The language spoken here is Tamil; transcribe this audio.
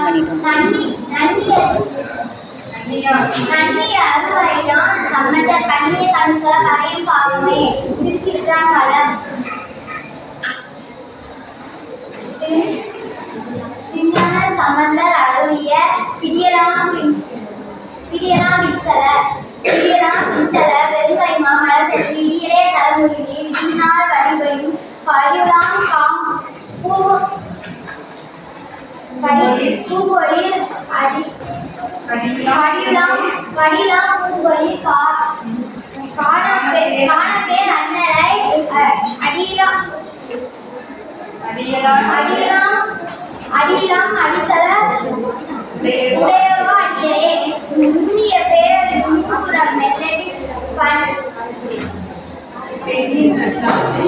பண்ணிட்டோம். நன்னி அருவாயிடம் சம்பந்தர் கண்ணிய கண்கள கரையும் பாவமே திருச்சிற்றாம்பலம். திருஞான சம்பந்தர் அருளிய பிடியலாம் விச்சல வெறுங்கை மாமலர் இடியிலே தரமுடிவே விதியினால் வடிவையும் கழிவுலாம் பூங்கொழில் கடிலாம் பூங்கொழில் காணப்பேர் அண்ணலை அடியலாம் அடிசல உடையவோ அடியரே நுண்ணிய பேரடி நுண்ணுக்குடம் மெல்லடி பெண்ணின் நல்லாலை